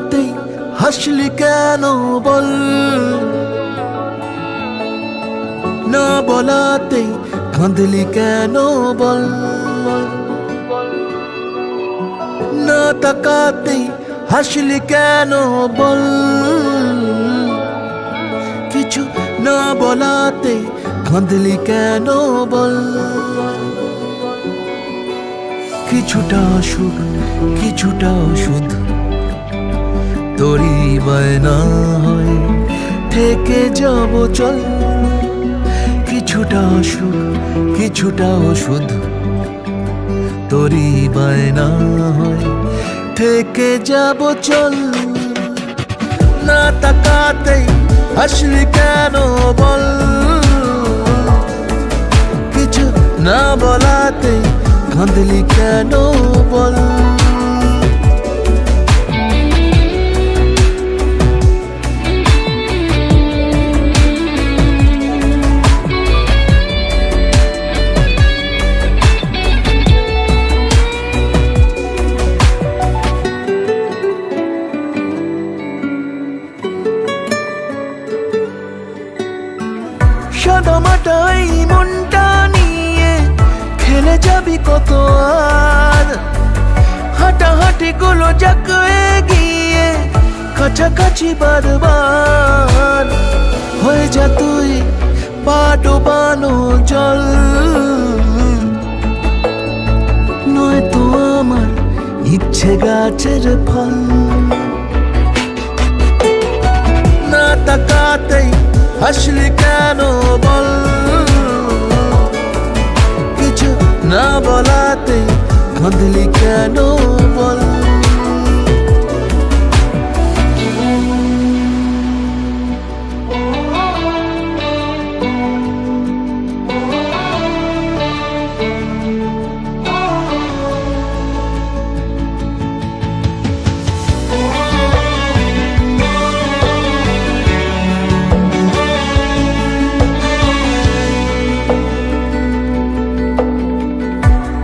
তাকাতেই হাসলি কেন বল, না বলাতেই কাঁদলি কেন বল, না তাকাতেই হাসলি কেন বল, কিছু না বলাতেই কাঁদলি কেন বল। কিছুটা সুখ কিছুটা ওষুধ তোরই বায়না হয় থেকে যাব চল, কিছুটা সুখ কিছুটা ওষুধ তোরই বায়না হয় থেকে যাব চল। না তাকাতেই হাসলি কেন বল, কিছু না বলাতেই কাঁদলি কেন বল। সাদামাটা এই মনটা নিয়ে খেলে যাবি কত আর, হাঁটাহাঁটি গুলো যাক এগিয়ে কাছাকাছি বারবার হয়ে যা তুই পা ডোবানো জল, নয়তো আমার ইচ্ছে গাছের ফল। না তাকাতেই হাসলি কেন বল, কিছু না বলাতেই কাঁদলি কেন বল।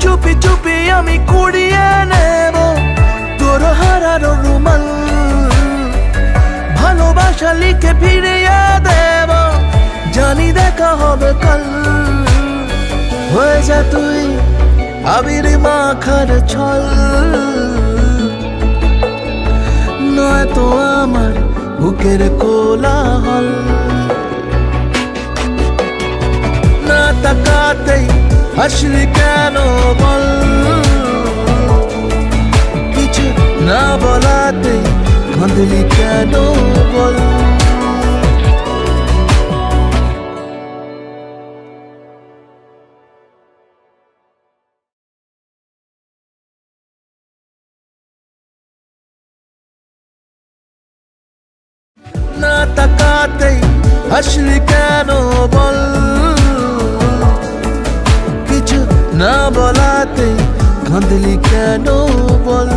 চুপি চুপি আমি কুড়িয়ে নেব তোর হারানো রুমাল, ভালোবাসা লিখে ফিরিয়ে দেব, জানি দেখা হবে কাল। হয়ে যা তুই আবির মাখার ছল, নয়তো আমার বুকের কোলাহল। না তাকাতেই হাসলি কেন বল, কিছু না বলাতেই কাঁদলি কেন বল। না তাকাতেই হাসলি কেন বল, কিছু না বলাতেই কাঁদলি কেন বল।